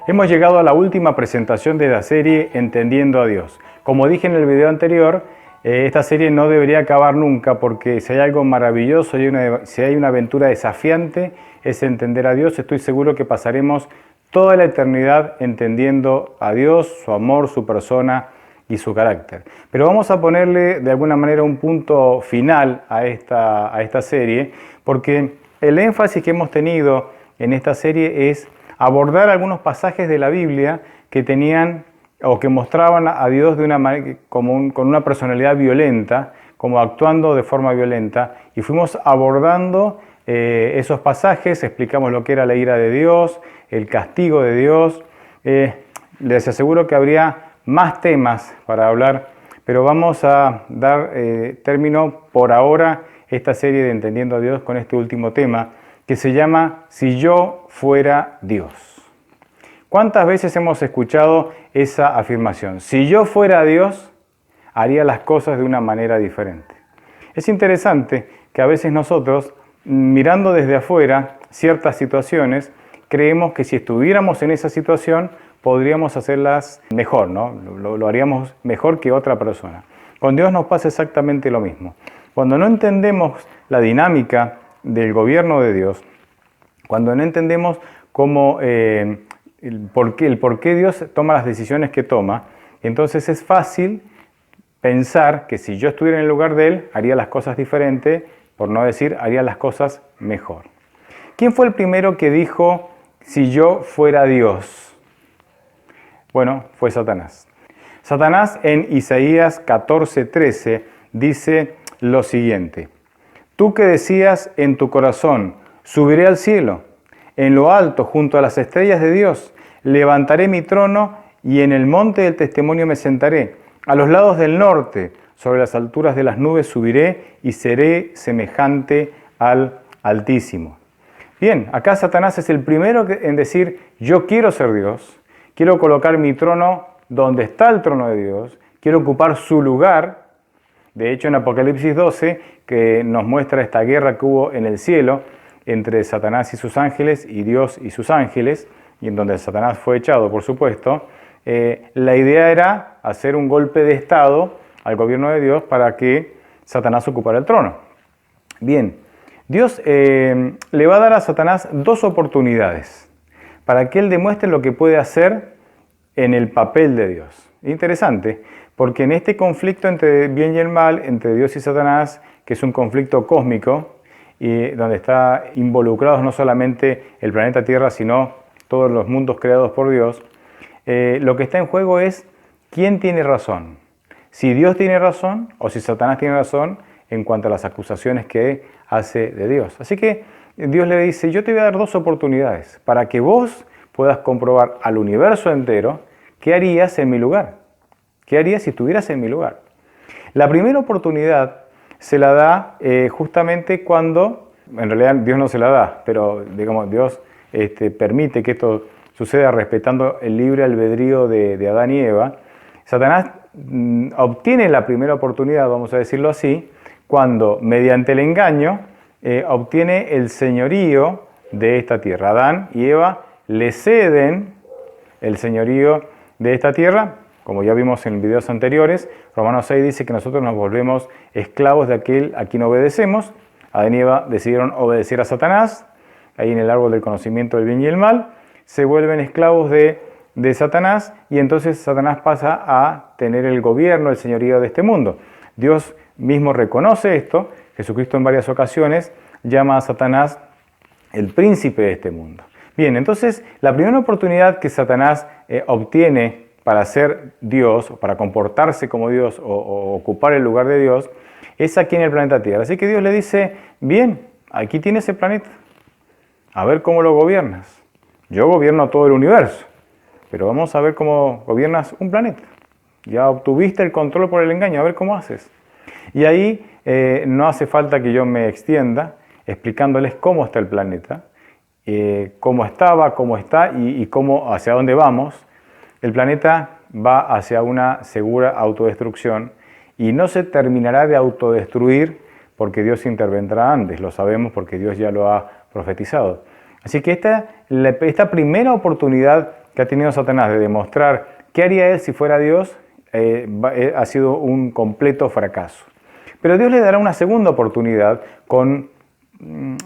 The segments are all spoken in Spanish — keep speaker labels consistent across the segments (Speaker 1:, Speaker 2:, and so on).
Speaker 1: Hemos llegado a la última presentación de la serie Entendiendo a Dios. Como dije en el video anterior, esta serie no debería acabar nunca porque si hay algo maravilloso y si hay una aventura desafiante es entender a Dios. Estoy seguro que pasaremos toda la eternidad entendiendo a Dios, su amor, su persona y su carácter. Pero vamos a ponerle de alguna manera un punto final a esta serie, porque el énfasis que hemos tenido en esta serie es abordar algunos pasajes de la Biblia que tenían o que mostraban a Dios de una manera, con una personalidad violenta, como actuando de forma violenta, y fuimos abordando esos pasajes, explicamos lo que era la ira de Dios, el castigo de Dios. Les aseguro que habría más temas para hablar, pero vamos a dar término por ahora esta serie de Entendiendo a Dios con este último tema que se llama Si yo fuera Dios. ¿Cuántas veces hemos escuchado esa afirmación? Si yo fuera Dios, haría las cosas de una manera diferente. Es interesante que a veces nosotros, mirando desde afuera ciertas situaciones, creemos que si estuviéramos en esa situación podríamos hacerlas mejor, ¿no? Lo haríamos mejor que otra persona. Con Dios nos pasa exactamente lo mismo. Cuando no entendemos la dinámica del gobierno de Dios, cuando no entendemos cómo, el por qué Dios toma las decisiones que toma, entonces es fácil pensar que si yo estuviera en el lugar de Él, haría las cosas diferentes, por no decir, haría las cosas mejor. ¿Quién fue el primero que dijo, si yo fuera Dios? Bueno, fue Satanás. Satanás en Isaías 14:13 dice lo siguiente: tú que decías en tu corazón, subiré al cielo, en lo alto, junto a las estrellas de Dios, levantaré mi trono y en el monte del testimonio me sentaré. A los lados del norte, sobre las alturas de las nubes subiré y seré semejante al Altísimo. Bien, acá Satanás es el primero en decir, yo quiero ser Dios, quiero colocar mi trono donde está el trono de Dios, quiero ocupar su lugar. De hecho, en Apocalipsis 12, que nos muestra esta guerra que hubo en el cielo entre Satanás y sus ángeles y Dios y sus ángeles, y en donde Satanás fue echado, por supuesto, la idea era hacer un golpe de estado al gobierno de Dios para que Satanás ocupara el trono. Bien, Dios le va a dar a Satanás dos oportunidades para que él demuestre lo que puede hacer en el papel de Dios. Interesante, porque en este conflicto entre el bien y el mal, entre Dios y Satanás, que es un conflicto cósmico, y donde está involucrados no solamente el planeta Tierra, sino todos los mundos creados por Dios, lo que está en juego es quién tiene razón. Si Dios tiene razón o si Satanás tiene razón en cuanto a las acusaciones que hace de Dios. Así que Dios le dice, yo te voy a dar dos oportunidades para que vos puedas comprobar al universo entero qué harías en mi lugar. ¿Qué harías si estuvieras en mi lugar? La primera oportunidad se la da justamente cuando, en realidad Dios no se la da, pero digamos Dios permite que esto suceda respetando el libre albedrío de Adán y Eva. Satanás obtiene la primera oportunidad, vamos a decirlo así, cuando mediante el engaño obtiene el señorío de esta tierra. Adán y Eva le ceden el señorío de esta tierra. Como ya vimos en videos anteriores, Romanos 6 dice que nosotros nos volvemos esclavos de aquel a quien obedecemos. Adán y Eva decidieron obedecer a Satanás, ahí en el árbol del conocimiento del bien y el mal, se vuelven esclavos de Satanás y entonces Satanás pasa a tener el gobierno, el señorío de este mundo. Dios mismo reconoce esto, Jesucristo en varias ocasiones llama a Satanás el príncipe de este mundo. Bien, entonces la primera oportunidad que Satanás obtiene para ser Dios, o para comportarse como Dios, o ocupar el lugar de Dios, es aquí en el planeta Tierra. Así que Dios le dice, bien, aquí tienes el planeta, a ver cómo lo gobiernas. Yo gobierno todo el universo, pero vamos a ver cómo gobiernas un planeta. Ya obtuviste el control por el engaño, a ver cómo haces. Y ahí no hace falta que yo me extienda explicándoles cómo está el planeta, cómo estaba, cómo está y cómo, hacia dónde vamos. El planeta va hacia una segura autodestrucción y no se terminará de autodestruir porque Dios intervendrá antes, lo sabemos porque Dios ya lo ha profetizado. Así que esta primera oportunidad que ha tenido Satanás de demostrar qué haría él si fuera Dios, ha sido un completo fracaso. Pero Dios le dará una segunda oportunidad con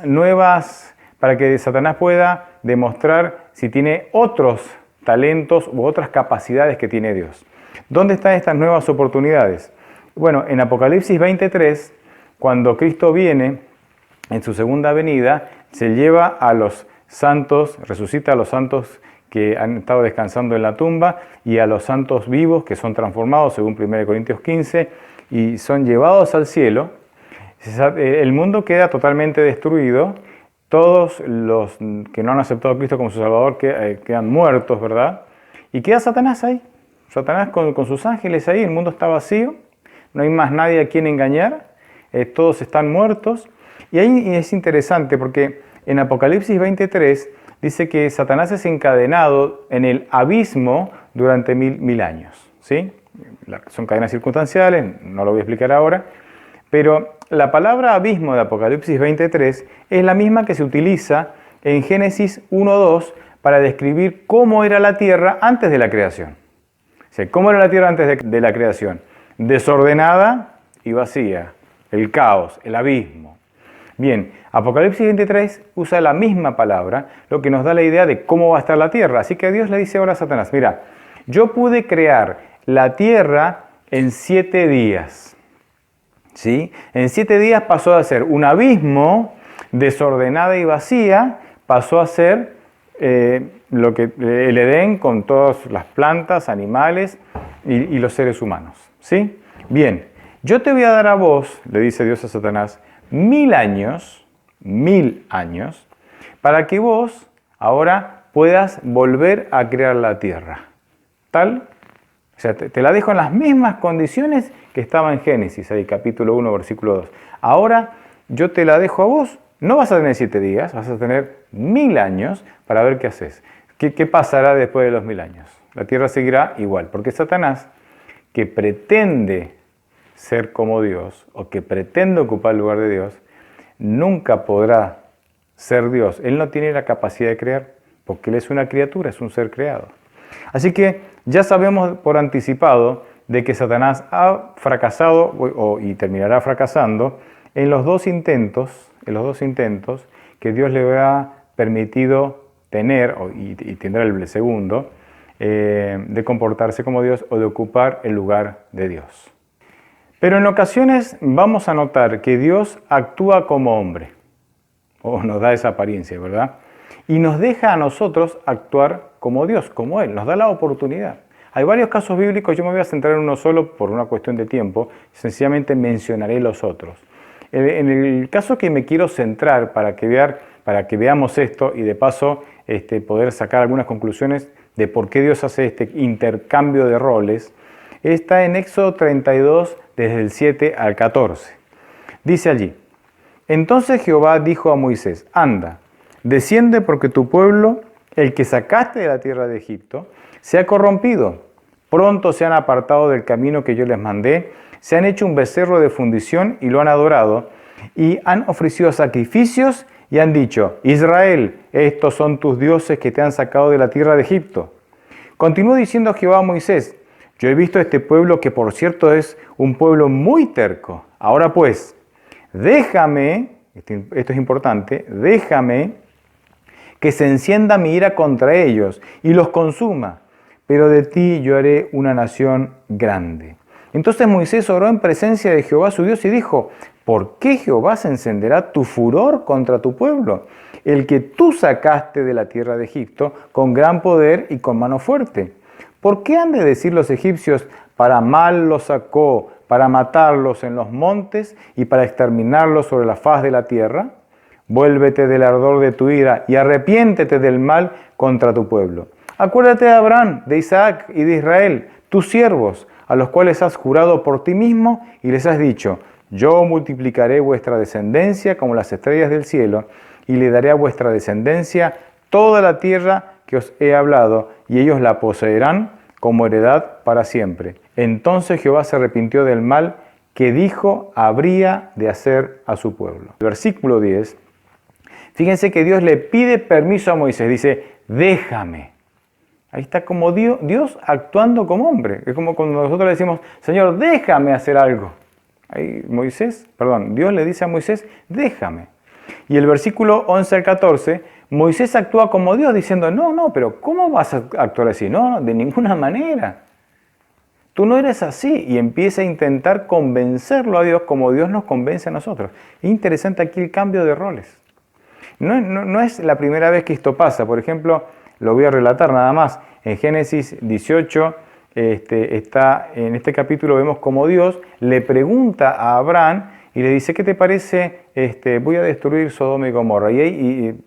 Speaker 1: nuevas, para que Satanás pueda demostrar si tiene otros talentos u otras capacidades que tiene Dios. ¿Dónde están estas nuevas oportunidades? Bueno, en Apocalipsis 23, cuando Cristo viene en su segunda venida, se lleva a los santos, resucita a los santos que han estado descansando en la tumba y a los santos vivos que son transformados, según 1 Corintios 15, y son llevados al cielo. El mundo queda totalmente destruido. Todos los que no han aceptado a Cristo como su Salvador quedan muertos, ¿verdad? Y queda Satanás ahí. Satanás con sus ángeles ahí. El mundo está vacío. No hay más nadie a quien engañar. Todos están muertos. Y ahí es interesante porque en Apocalipsis 23 dice que Satanás es encadenado en el abismo durante mil años. ¿Sí? Son cadenas circunstanciales, no lo voy a explicar ahora. Pero la palabra abismo de Apocalipsis 23 es la misma que se utiliza en Génesis 1:2 para describir cómo era la tierra antes de la creación. O sea, ¿cómo era la tierra antes de la creación? Desordenada y vacía, el caos, el abismo. Bien, Apocalipsis 23 usa la misma palabra, lo que nos da la idea de cómo va a estar la tierra. Así que Dios le dice ahora a Satanás, mira, yo pude crear la tierra en 7 días. ¿Sí? En 7 días pasó a ser un abismo, desordenada y vacía, pasó a ser lo que el Edén con todas las plantas, animales y los seres humanos. ¿Sí? Bien, yo te voy a dar a vos, le dice Dios a Satanás, 1000 años, para que vos ahora puedas volver a crear la tierra. O sea, te la dejo en las mismas condiciones que estaba en Génesis, ahí capítulo 1, versículo 2. Ahora yo te la dejo a vos, no vas a tener 7 días, vas a tener 1000 años para ver qué haces. ¿Qué pasará después de los 1000 años? La tierra seguirá igual, porque Satanás, que pretende ser como Dios, o que pretende ocupar el lugar de Dios, nunca podrá ser Dios. Él no tiene la capacidad de crear, porque Él es una criatura, es un ser creado. Así que ya sabemos por anticipado de que Satanás ha fracasado y terminará fracasando en los dos intentos que Dios le ha permitido tener, y tendrá el segundo, de comportarse como Dios o de ocupar el lugar de Dios. Pero en ocasiones vamos a notar que Dios actúa como hombre, o nos da esa apariencia, ¿verdad? Y nos deja a nosotros actuar como Dios, como Él, nos da la oportunidad. Hay varios casos bíblicos, yo me voy a centrar en uno solo por una cuestión de tiempo, sencillamente mencionaré los otros. En el caso que me quiero centrar para que veamos esto y de paso poder sacar algunas conclusiones de por qué Dios hace este intercambio de roles, está en Éxodo 32, desde el 7 al 14. Dice allí, entonces Jehová dijo a Moisés, anda, desciende porque tu pueblo, el que sacaste de la tierra de Egipto, se ha corrompido. Pronto se han apartado del camino que yo les mandé, se han hecho un becerro de fundición y lo han adorado, y han ofrecido sacrificios y han dicho, Israel, estos son tus dioses que te han sacado de la tierra de Egipto. Continuó diciendo Jehová a Moisés, yo he visto a este pueblo que por cierto es un pueblo muy terco. Ahora pues, déjame, esto es importante, déjame que se encienda mi ira contra ellos y los consuma, pero de ti yo haré una nación grande. Entonces Moisés oró en presencia de Jehová su Dios y dijo, ¿por qué Jehová se encenderá tu furor contra tu pueblo, el que tú sacaste de la tierra de Egipto con gran poder y con mano fuerte? ¿Por qué han de decir los egipcios, para mal los sacó, para matarlos en los montes y para exterminarlos sobre la faz de la tierra? Vuélvete del ardor de tu ira y arrepiéntete del mal contra tu pueblo. Acuérdate de Abraham, de Isaac y de Israel, tus siervos, a los cuales has jurado por ti mismo y les has dicho, yo multiplicaré vuestra descendencia como las estrellas del cielo y le daré a vuestra descendencia toda la tierra que os he hablado, y ellos la poseerán como heredad para siempre. Entonces Jehová se arrepintió del mal que dijo habría de hacer a su pueblo. El versículo 10, fíjense que Dios le pide permiso a Moisés, dice, déjame Ahí está como Dios actuando como hombre. Es como cuando nosotros le decimos, Señor, déjame hacer algo. Ahí Dios le dice a Moisés, déjame. Y el versículo 11 al 14, Moisés actúa como Dios diciendo, no, pero ¿cómo vas a actuar así? No, de ninguna manera. Tú no eres así. Y empieza a intentar convencerlo a Dios como Dios nos convence a nosotros. Es interesante aquí el cambio de roles. No es la primera vez que esto pasa. Por ejemplo, lo voy a relatar nada más. En Génesis 18, en este capítulo vemos como Dios le pregunta a Abraham y le dice, ¿qué te parece? Voy a destruir Sodoma y Gomorra. Y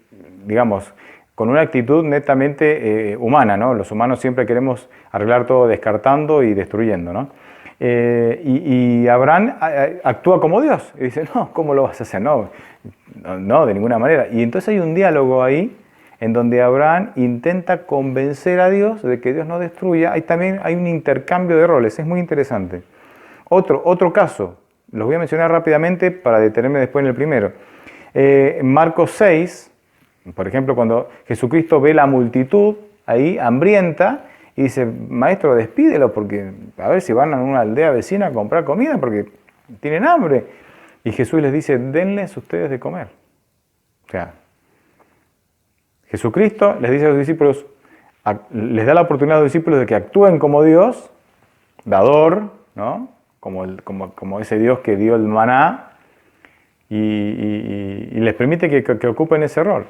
Speaker 1: digamos, con una actitud netamente humana, ¿no? Los humanos siempre queremos arreglar todo descartando y destruyendo, ¿no? Y Abraham actúa como Dios. Y dice, no, ¿cómo lo vas a hacer? No, de ninguna manera. Y entonces hay un diálogo ahí en donde Abraham intenta convencer a Dios de que Dios no destruya. También hay un intercambio de roles, es muy interesante. Otro caso, los voy a mencionar rápidamente para detenerme después en el primero. En Marcos 6, por ejemplo, cuando Jesucristo ve la multitud ahí hambrienta y dice, maestro, despídelo porque a ver si van a una aldea vecina a comprar comida porque tienen hambre. Y Jesús les dice, denles ustedes de comer. O sea, Jesucristo les dice a los discípulos, les da la oportunidad a los discípulos de que actúen como Dios, dador, ¿no? Como ese Dios que dio el maná, y les permite que ocupen ese rol.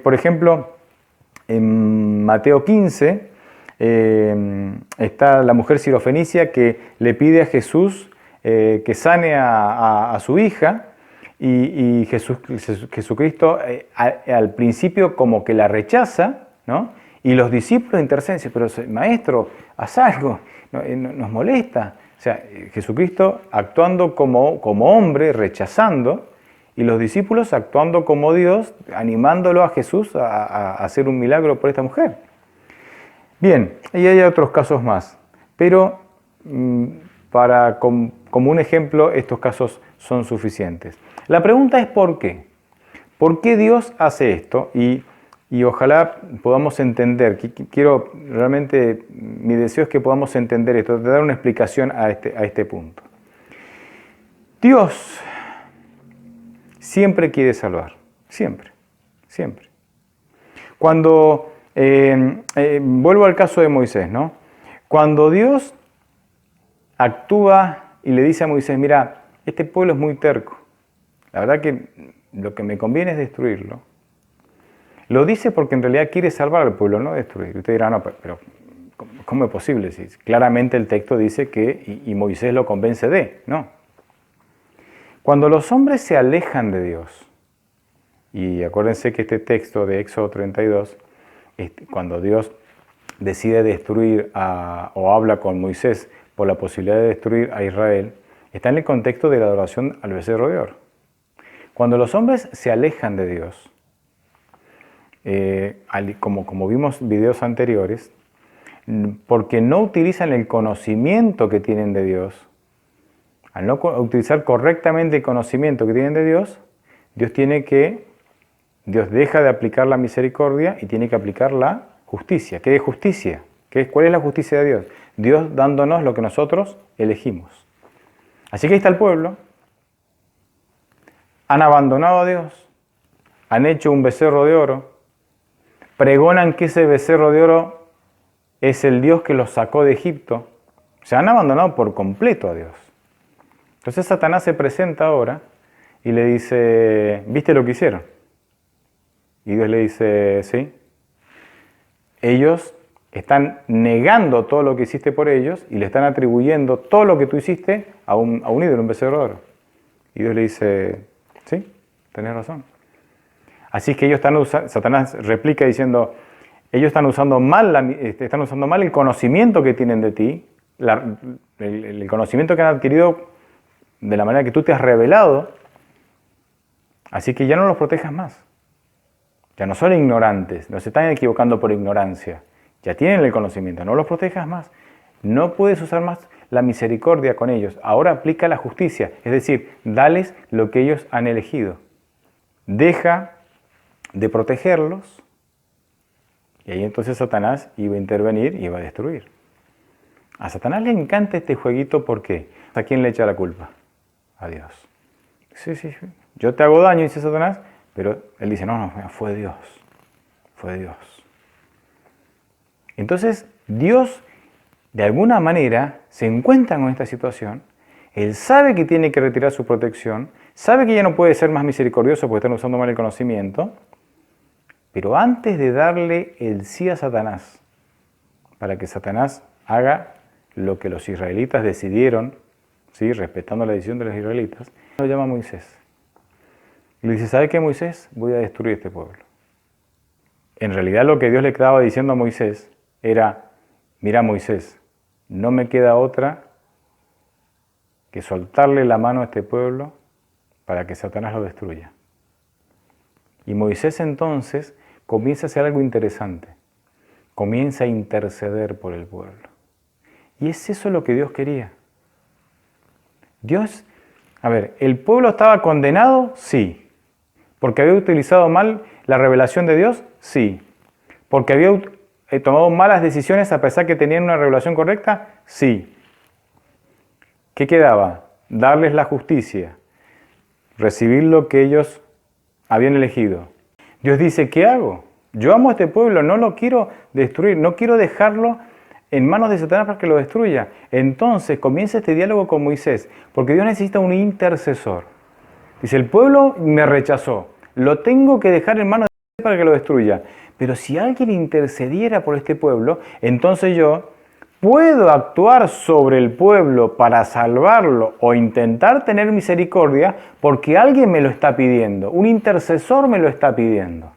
Speaker 1: Por ejemplo, en Mateo 15 está la mujer sirofenicia que le pide a Jesús que sane a su hija, y Jesucristo al principio como que la rechaza, ¿no? Y los discípulos interceden, pero maestro, haz algo, nos molesta. O sea, Jesucristo actuando como hombre, rechazando, y los discípulos actuando como Dios, animándolo a Jesús a hacer un milagro por esta mujer. Bien, y hay otros casos más, pero como un ejemplo, estos casos son suficientes. La pregunta es ¿por qué? ¿Por qué Dios hace esto? Y ojalá podamos entender, realmente mi deseo es que podamos entender esto, de dar una explicación a este punto. Dios siempre quiere salvar, siempre. Cuando, vuelvo al caso de Moisés, ¿no? Cuando Dios actúa y le dice a Moisés, mira, este pueblo es muy terco, la verdad que lo que me conviene es destruirlo. Lo dice porque en realidad quiere salvar al pueblo, no destruir. Usted dirá, no, pero ¿cómo es posible? Si claramente el texto dice que, y Moisés lo convence no. Cuando los hombres se alejan de Dios, y acuérdense que este texto de Éxodo 32, cuando Dios decide destruir o habla con Moisés por la posibilidad de destruir a Israel, está en el contexto de la adoración al becerro de oro. Cuando los hombres se alejan de Dios, como vimos en videos anteriores, porque no utilizan el conocimiento que tienen de Dios, al no utilizar correctamente el conocimiento que tienen de Dios, Dios deja de aplicar la misericordia y tiene que aplicar la justicia. ¿Qué es justicia? ¿Cuál es la justicia de Dios? Dios dándonos lo que nosotros elegimos. Así que ahí está el pueblo. Han abandonado a Dios, han hecho un becerro de oro, pregonan que ese becerro de oro es el Dios que los sacó de Egipto. Se han abandonado por completo a Dios. Entonces Satanás se presenta ahora y le dice, ¿viste lo que hicieron? Y Dios le dice, sí. Ellos están negando todo lo que hiciste por ellos y le están atribuyendo todo lo que tú hiciste a un ídolo, un becerro de oro. Y Dios le dice, sí, tenés razón. Así que ellos Satanás replica diciendo, ellos están usando mal el conocimiento que tienen de ti, el conocimiento que han adquirido de la manera que tú te has revelado, así que ya no los protejas más. Ya no son ignorantes, no se están equivocando por ignorancia, ya tienen el conocimiento, no los protejas más. No puedes usar más la misericordia con ellos, ahora aplica la justicia, es decir, dales lo que ellos han elegido. Deja de protegerlos Y ahí entonces Satanás iba a intervenir y iba a destruir. A Satanás le encanta este jueguito, ¿por qué? ¿A quién le echa la culpa? A Dios. Sí, yo te hago daño, dice Satanás, pero él dice, no, fue Dios. Fue Dios. Entonces, Dios, de alguna manera, se encuentra con esta situación. Él sabe que tiene que retirar su protección, sabe que ya no puede ser más misericordioso porque están usando mal el conocimiento, pero antes de darle el sí a Satanás, para que Satanás haga lo que los israelitas decidieron, ¿sí? Respetando la decisión de los israelitas, lo llama a Moisés. Y le dice, ¿sabe qué, Moisés? Voy a destruir este pueblo. En realidad lo que Dios le estaba diciendo a Moisés era, mira Moisés, no me queda otra que soltarle la mano a este pueblo para que Satanás lo destruya. Y Moisés entonces comienza a hacer algo interesante. Comienza a interceder por el pueblo. Y es eso lo que Dios quería. Dios, ¿el pueblo estaba condenado? Sí. ¿Porque había utilizado mal la revelación de Dios? Sí. ¿Porque había tomado malas decisiones a pesar que tenían una revelación correcta? Sí. ¿Qué quedaba? Darles la justicia, recibir lo que ellos habían elegido. Dios dice, ¿qué hago? Yo amo a este pueblo, no lo quiero destruir, no quiero dejarlo en manos de Satanás para que lo destruya. Entonces comienza este diálogo con Moisés, porque Dios necesita un intercesor. Dice, el pueblo me rechazó, lo tengo que dejar en manos de Satanás para que lo destruya. Pero si alguien intercediera por este pueblo, entonces yo puedo actuar sobre el pueblo para salvarlo o intentar tener misericordia porque alguien me lo está pidiendo, un intercesor me lo está pidiendo.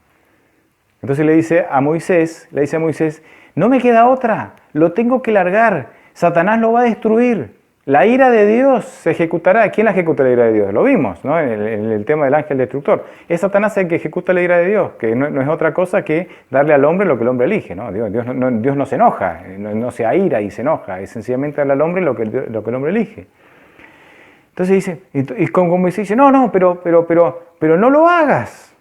Speaker 1: Entonces le dice a Moisés, no me queda otra, lo tengo que largar, Satanás lo va a destruir, la ira de Dios se ejecutará. ¿Quién la ejecuta la ira de Dios? Lo vimos, ¿no? en el tema del ángel destructor. Es Satanás el que ejecuta la ira de Dios, que no es otra cosa que darle al hombre lo que el hombre elige, ¿no? Dios no se enoja, no se aira y se enoja, es sencillamente darle al hombre lo que el hombre elige. Entonces dice, y como Moisés dice, no, pero no lo hagas.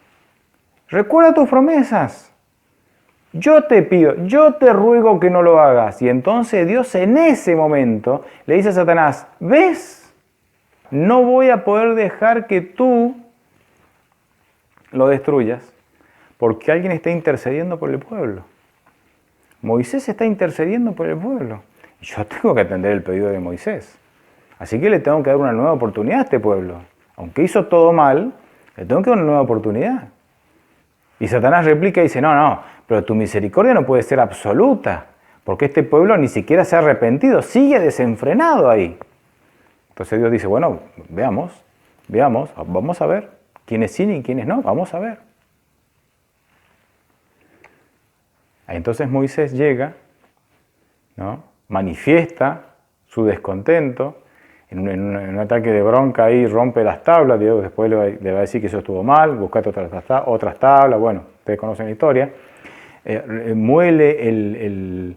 Speaker 1: Recuerda tus promesas. Yo te pido, yo te ruego que no lo hagas. Y entonces Dios en ese momento le dice a Satanás, ¿ves? No voy a poder dejar que tú lo destruyas porque alguien está intercediendo por el pueblo. Moisés está intercediendo por el pueblo. Yo tengo que atender el pedido de Moisés. Así que le tengo que dar una nueva oportunidad a este pueblo. Aunque hizo todo mal, le tengo que dar una nueva oportunidad. Y Satanás replica y dice, no, pero tu misericordia no puede ser absoluta, porque este pueblo ni siquiera se ha arrepentido, sigue desenfrenado ahí. Entonces Dios dice, bueno, veamos, vamos a ver quiénes sí y quiénes no, vamos a ver. Entonces Moisés llega, ¿no? Manifiesta su descontento, en un ataque de bronca ahí rompe las tablas, Dios después le va a decir que eso estuvo mal, buscate otras tablas, bueno, ustedes conocen la historia. Muele el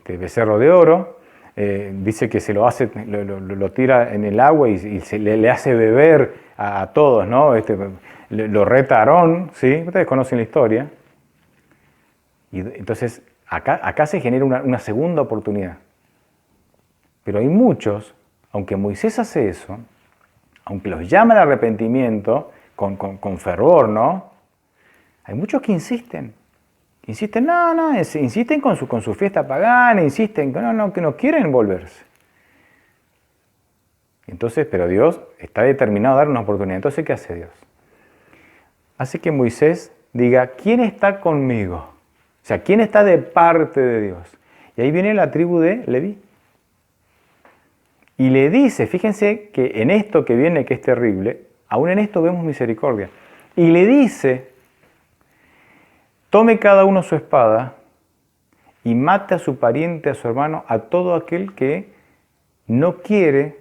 Speaker 1: becerro de oro, dice que se lo tira en el agua y le hace beber a todos, ¿no? Lo reta a Aarón, ¿sí? Ustedes conocen la historia. Y entonces acá se genera una segunda oportunidad. Pero hay muchos, aunque Moisés hace eso, aunque los llama al arrepentimiento con fervor, ¿no? Hay muchos que insisten. Insisten con su fiesta pagana, insisten que no quieren volverse. Entonces, pero Dios está determinado a dar una oportunidad. Entonces, ¿qué hace Dios? Hace que Moisés diga, ¿quién está conmigo? O sea, ¿quién está de parte de Dios? Y ahí viene la tribu de Leví. Y le dice, fíjense que en esto que viene, que es terrible, aún en esto vemos misericordia. Y le dice, tome cada uno su espada y mate a su pariente, a su hermano, a todo aquel que no quiere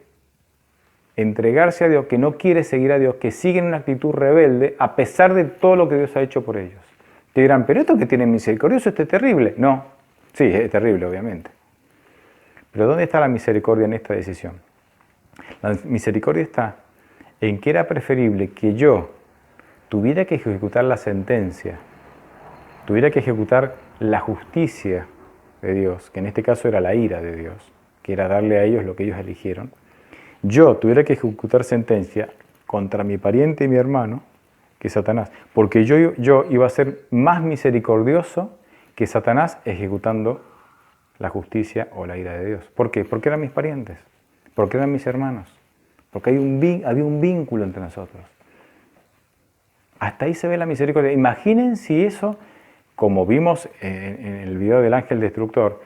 Speaker 1: entregarse a Dios, que no quiere seguir a Dios, que sigue en una actitud rebelde a pesar de todo lo que Dios ha hecho por ellos. Te dirán, pero esto que tiene misericordioso, esto es terrible. No, sí, es terrible, obviamente. Pero ¿dónde está la misericordia en esta decisión? La misericordia está en que era preferible que yo tuviera que ejecutar la sentencia tuviera que ejecutar la justicia de Dios, que en este caso era la ira de Dios, que era darle a ellos lo que ellos eligieron, yo tuviera que ejecutar sentencia contra mi pariente y mi hermano, que Satanás, porque yo iba a ser más misericordioso que Satanás ejecutando la justicia o la ira de Dios. ¿Por qué? Porque eran mis parientes, porque eran mis hermanos, porque había un vínculo entre nosotros. Hasta ahí se ve la misericordia. Imaginen si eso, como vimos en el video del ángel destructor,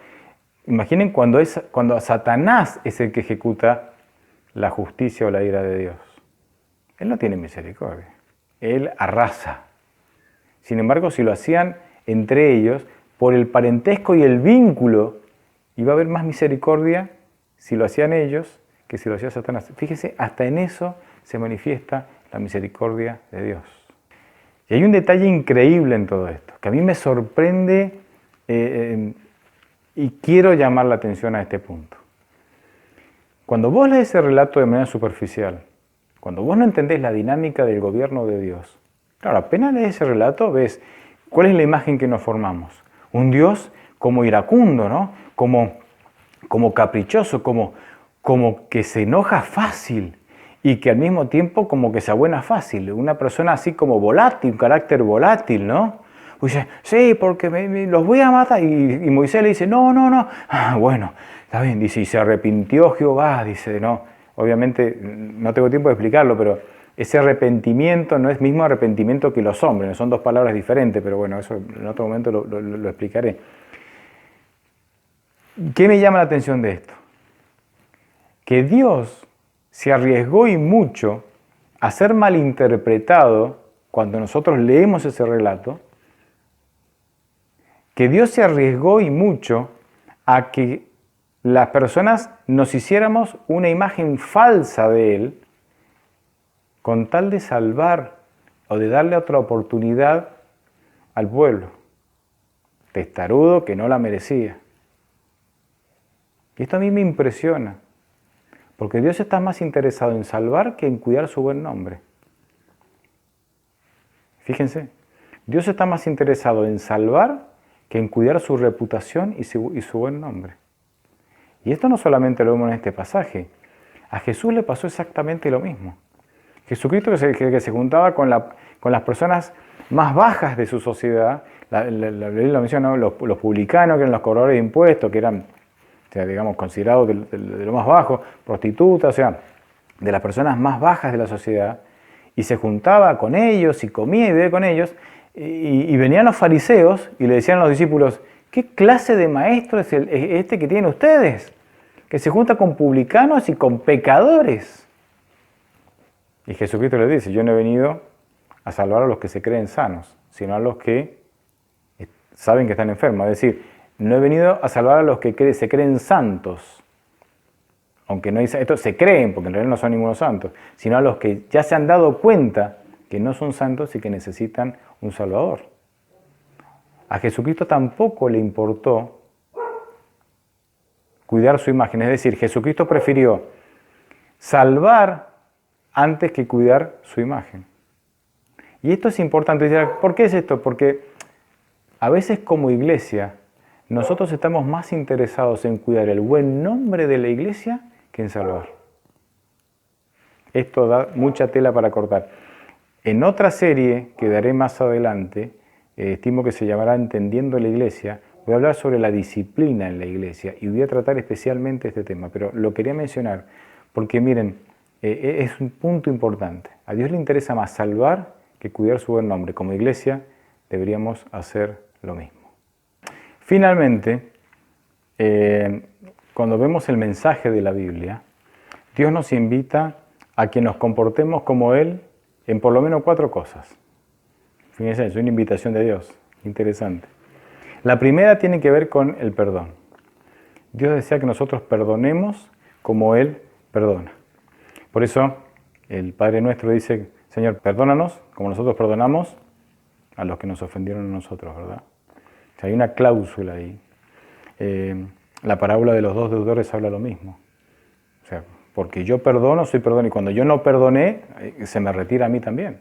Speaker 1: imaginen cuando Satanás es el que ejecuta la justicia o la ira de Dios. Él no tiene misericordia, él arrasa. Sin embargo, si lo hacían entre ellos, por el parentesco y el vínculo, iba a haber más misericordia si lo hacían ellos que si lo hacía Satanás. Fíjese, hasta en eso se manifiesta la misericordia de Dios. Y hay un detalle increíble en todo esto, que a mí me sorprende y quiero llamar la atención a este punto. Cuando vos lees ese relato de manera superficial, cuando vos no entendés la dinámica del gobierno de Dios, claro, apenas lees ese relato ves cuál es la imagen que nos formamos. Un Dios como iracundo, ¿no? Como caprichoso, como que se enoja fácil y que al mismo tiempo como que se abuena fácil. Una persona así como volátil, un carácter volátil, ¿no? Dice, sí, porque los voy a matar. Y Moisés le dice, no. Ah, bueno, está bien. Dice, y se arrepintió Jehová. Dice, no. Obviamente no tengo tiempo de explicarlo, pero ese arrepentimiento no es mismo arrepentimiento que los hombres. Son dos palabras diferentes, pero bueno, eso en otro momento lo explicaré. ¿Qué me llama la atención de esto? Que Dios se arriesgó y mucho a ser malinterpretado cuando nosotros leemos ese relato, que Dios se arriesgó y mucho a que las personas nos hiciéramos una imagen falsa de Él con tal de salvar o de darle otra oportunidad al pueblo, testarudo que no la merecía. Y esto a mí me impresiona, porque Dios está más interesado en salvar que en cuidar su buen nombre. Fíjense, Dios está más interesado en salvar que en cuidar su reputación y su buen nombre. Y esto no solamente lo vemos en este pasaje, a Jesús le pasó exactamente lo mismo. Jesucristo que se juntaba con las personas más bajas de su sociedad, la Biblia lo menciona, ¿no? los publicanos, que eran los cobradores de impuestos, que eran, o sea, digamos, considerados de lo más bajo, prostitutas, o sea, de las personas más bajas de la sociedad, y se juntaba con ellos y comía y bebía con ellos, y venían los fariseos y le decían a los discípulos, ¿qué clase de maestro es este que tienen ustedes? Que se junta con publicanos y con pecadores. Y Jesucristo les dice, yo no he venido a salvar a los que se creen sanos, sino a los que saben que están enfermos. Es decir, no he venido a salvar a los que se creen santos, aunque no dice esto, se creen, porque en realidad no son ningunos santos, sino a los que ya se han dado cuenta que no son santos y que necesitan un Salvador. A Jesucristo tampoco le importó cuidar su imagen, es decir, Jesucristo prefirió salvar antes que cuidar su imagen. Y esto es importante. ¿Por qué es esto? Porque a veces como iglesia nosotros estamos más interesados en cuidar el buen nombre de la iglesia que en salvar. Esto da mucha tela para cortar. En otra serie que daré más adelante, estimo que se llamará Entendiendo la Iglesia, voy a hablar sobre la disciplina en la iglesia y voy a tratar especialmente este tema, pero lo quería mencionar porque miren, es un punto importante. A Dios le interesa más salvar que cuidar su buen nombre. Como iglesia deberíamos hacer lo mismo. Finalmente, cuando vemos el mensaje de la Biblia, Dios nos invita a que nos comportemos como Él en por lo menos 4 cosas. Fíjense, es una invitación de Dios, interesante. La primera tiene que ver con el perdón. Dios desea que nosotros perdonemos como Él perdona. Por eso el Padre Nuestro dice, Señor, perdónanos como nosotros perdonamos a los que nos ofendieron a nosotros, ¿verdad? O sea, hay una cláusula ahí. La parábola de los 2 deudores habla lo mismo. O sea, porque yo perdono, soy perdón, y cuando yo no perdoné, se me retira a mí también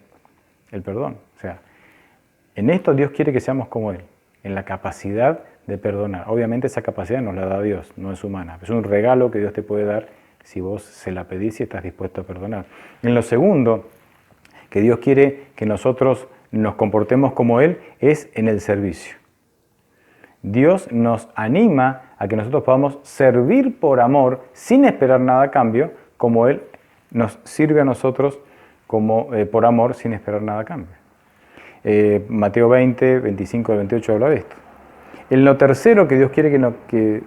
Speaker 1: el perdón. O sea, En esto Dios quiere que seamos como Él, en la capacidad de perdonar. Obviamente esa capacidad nos la da Dios, no es humana. Es un regalo que Dios te puede dar si vos se la pedís y estás dispuesto a perdonar. En lo segundo, que Dios quiere que nosotros nos comportemos como Él, es en el servicio. Dios nos anima a que nosotros podamos servir por amor, sin esperar nada a cambio, como Él nos sirve a nosotros como, por amor, sin esperar nada a cambio. Mateo 20, 25 al 28 habla de esto. En lo tercero que Dios quiere que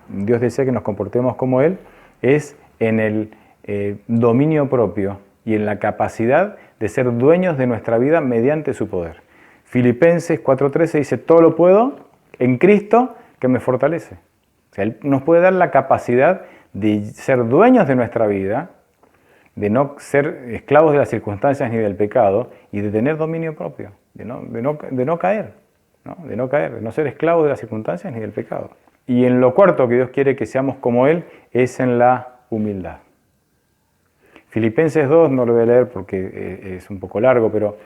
Speaker 1: Dios desea que nos comportemos como Él, es en el dominio propio y en la capacidad de ser dueños de nuestra vida mediante su poder. Filipenses 4:13 dice, todo lo puedo en Cristo que me fortalece. O sea, Él nos puede dar la capacidad de ser dueños de nuestra vida, de no ser esclavos de las circunstancias ni del pecado y de tener dominio propio, de no caer, de no ser esclavos de las circunstancias ni del pecado. Y en lo cuarto que Dios quiere que seamos como Él es en la humildad. Filipenses 2, no lo voy a leer porque es un poco largo, pero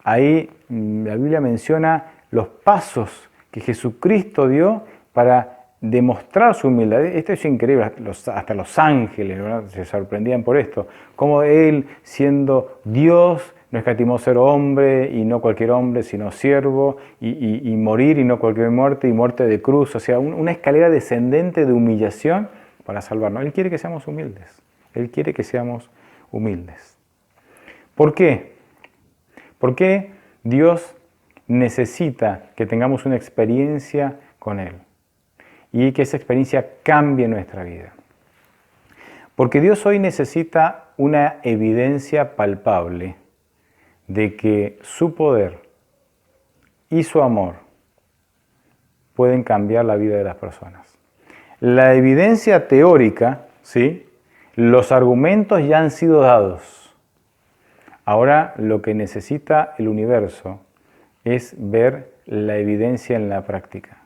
Speaker 1: ahí la Biblia menciona los pasos que Jesucristo dio para demostrar su humildad. Esto es increíble, hasta los ángeles, ¿verdad?, se sorprendían por esto. Como Él, siendo Dios, no escatimó ser hombre y no cualquier hombre, sino siervo, y morir y no cualquier muerte, y muerte de cruz. O sea, una escalera descendente de humillación para salvarnos. Él quiere que seamos humildes. Él quiere que seamos humildes. ¿Por qué? ¿Por qué Dios necesita que tengamos una experiencia con Él y que esa experiencia cambie nuestra vida? Porque Dios hoy necesita una evidencia palpable de que su poder y su amor pueden cambiar la vida de las personas. La evidencia teórica, ¿sí?, los argumentos ya han sido dados. Ahora lo que necesita el universo es ver la evidencia en la práctica.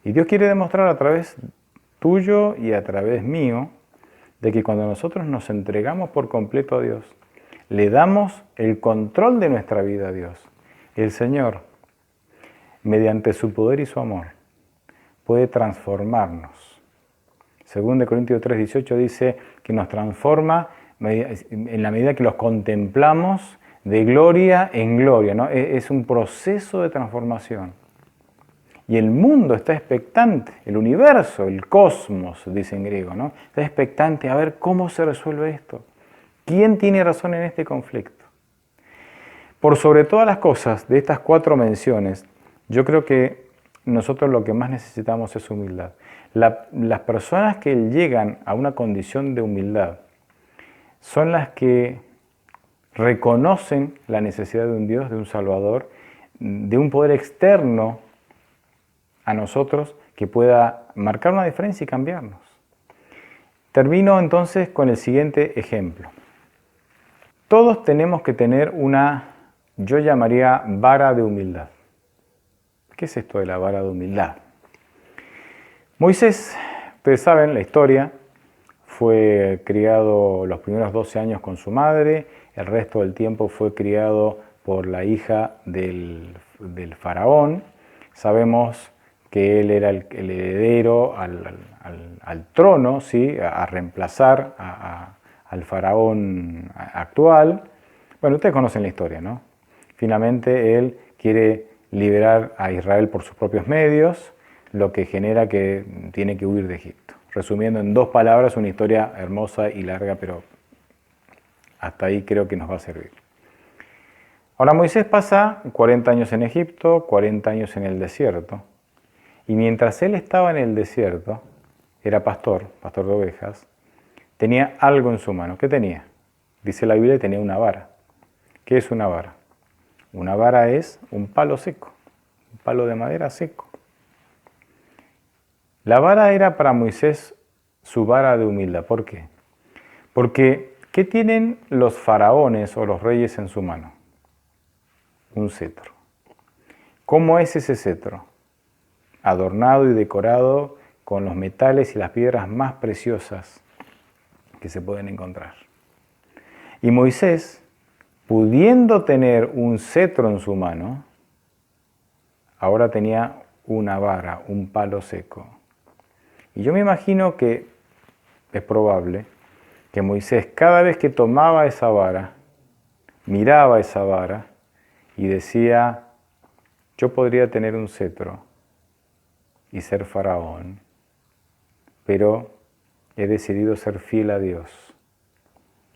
Speaker 1: Y Dios quiere demostrar a través tuyo y a través mío de que cuando nosotros nos entregamos por completo a Dios, le damos el control de nuestra vida a Dios, el Señor, mediante su poder y su amor, puede transformarnos. 2 Corintios 3:18 dice que nos transforma en la medida que los contemplamos de gloria en gloria, ¿no? Es un proceso de transformación. Y el mundo está expectante, el universo, el cosmos, dice en griego, ¿no? Está expectante a ver cómo se resuelve esto. ¿Quién tiene razón en este conflicto? Por sobre todas las cosas de estas 4 menciones, yo creo que nosotros lo que más necesitamos es humildad. Las personas que llegan a una condición de humildad son las que reconocen la necesidad de un Dios, de un Salvador, de un poder externo a nosotros que pueda marcar una diferencia y cambiarnos. Termino entonces con el siguiente ejemplo. Todos tenemos que tener una, yo llamaría, vara de humildad. ¿Qué es esto de la vara de humildad? Moisés, ustedes saben la historia, fue criado los primeros 12 años con su madre, el resto del tiempo fue criado por la hija del faraón. Sabemos que él era el heredero al trono, ¿sí?, a reemplazar al faraón actual. Bueno, ustedes conocen la historia, ¿no? Finalmente él quiere liberar a Israel por sus propios medios, lo que genera que tiene que huir de Egipto. Resumiendo en 2 palabras, una historia hermosa y larga, pero hasta ahí creo que nos va a servir. Ahora Moisés pasa 40 años en Egipto, 40 años en el desierto, y mientras él estaba en el desierto, era pastor de ovejas, tenía algo en su mano. ¿Qué tenía? Dice la Biblia que tenía una vara. ¿Qué es una vara? Una vara es un palo seco, un palo de madera seco. La vara era para Moisés su vara de humildad. ¿Por qué? Porque, ¿qué tienen los faraones o los reyes en su mano? Un cetro. ¿Cómo es ese cetro? Adornado y decorado con los metales y las piedras más preciosas que se pueden encontrar. Y Moisés, pudiendo tener un cetro en su mano, ahora tenía una vara, un palo seco. Y yo me imagino que es probable que Moisés, cada vez que tomaba esa vara, miraba esa vara y decía, yo podría tener un cetro y ser faraón, pero he decidido ser fiel a Dios.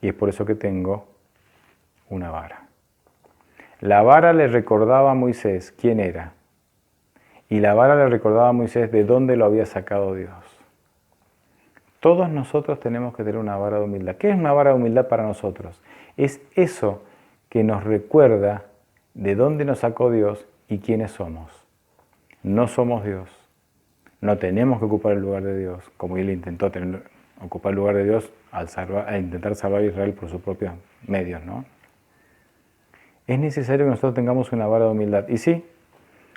Speaker 1: Y es por eso que tengo una vara. La vara le recordaba a Moisés quién era. Y la vara le recordaba a Moisés de dónde lo había sacado Dios. Todos nosotros tenemos que tener una vara de humildad. ¿Qué es una vara de humildad para nosotros? Es eso que nos recuerda de dónde nos sacó Dios y quiénes somos. No somos Dios. No tenemos que ocupar el lugar de Dios, como él intentó ocupar el lugar de Dios al intentar salvar a Israel por sus propios medios, ¿no? Es necesario que nosotros tengamos una vara de humildad. Y sí,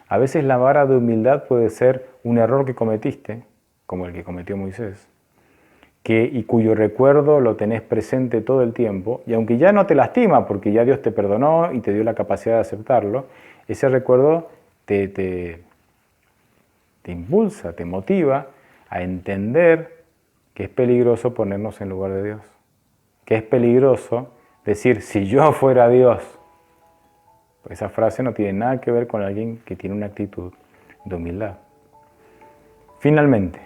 Speaker 1: a veces la vara de humildad puede ser un error que cometiste, como el que cometió Moisés, y cuyo recuerdo lo tenés presente todo el tiempo, y aunque ya no te lastima porque ya Dios te perdonó y te dio la capacidad de aceptarlo, ese recuerdo te impulsa, te motiva a entender que es peligroso ponernos en lugar de Dios, que es peligroso decir, si yo fuera Dios. Pues esa frase no tiene nada que ver con alguien que tiene una actitud de humildad. Finalmente,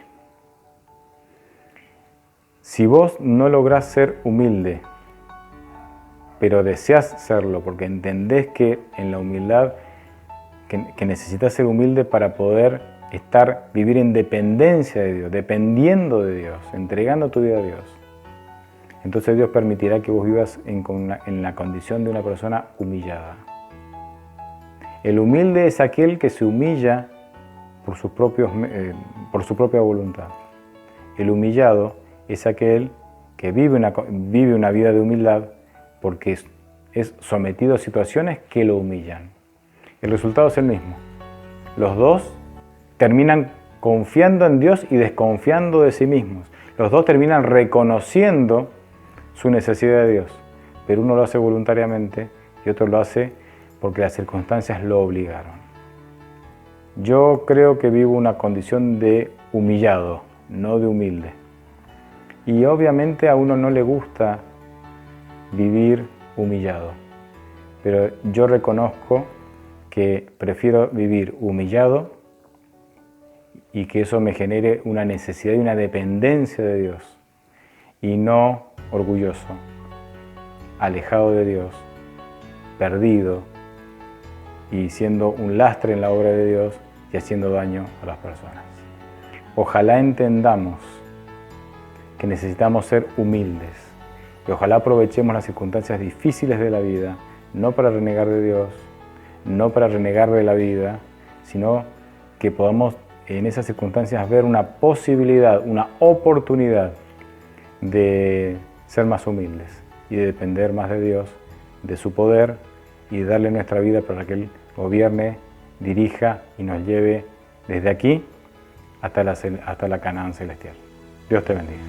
Speaker 1: si vos no lográs ser humilde, pero deseas serlo porque entendés que en la humildad, que necesitas ser humilde para poder vivir en dependencia de Dios, dependiendo de Dios, entregando tu vida a Dios, entonces Dios permitirá que vos vivas en la condición de una persona humillada. El humilde es aquel que se humilla por su propia voluntad. El humillado es aquel que vive una vida de humildad porque es sometido a situaciones que lo humillan. El resultado es el mismo. Los dos terminan confiando en Dios y desconfiando de sí mismos. Los dos terminan reconociendo su necesidad de Dios, pero uno lo hace voluntariamente y otro lo hace porque las circunstancias lo obligaron. Yo creo que vivo una condición de humillado, no de humilde. Y obviamente a uno no le gusta vivir humillado, pero yo reconozco que prefiero vivir humillado y que eso me genere una necesidad y una dependencia de Dios, y no orgulloso, alejado de Dios, perdido y siendo un lastre en la obra de Dios y haciendo daño a las personas. Ojalá entendamos que necesitamos ser humildes y ojalá aprovechemos las circunstancias difíciles de la vida, no para renegar de Dios, no para renegar de la vida, sino que podamos en esas circunstancias ver una posibilidad, una oportunidad de ser más humildes y de depender más de Dios, de su poder y de darle nuestra vida para que Él gobierne, dirija y nos lleve desde aquí hasta la Canaán celestial. Dios te bendiga.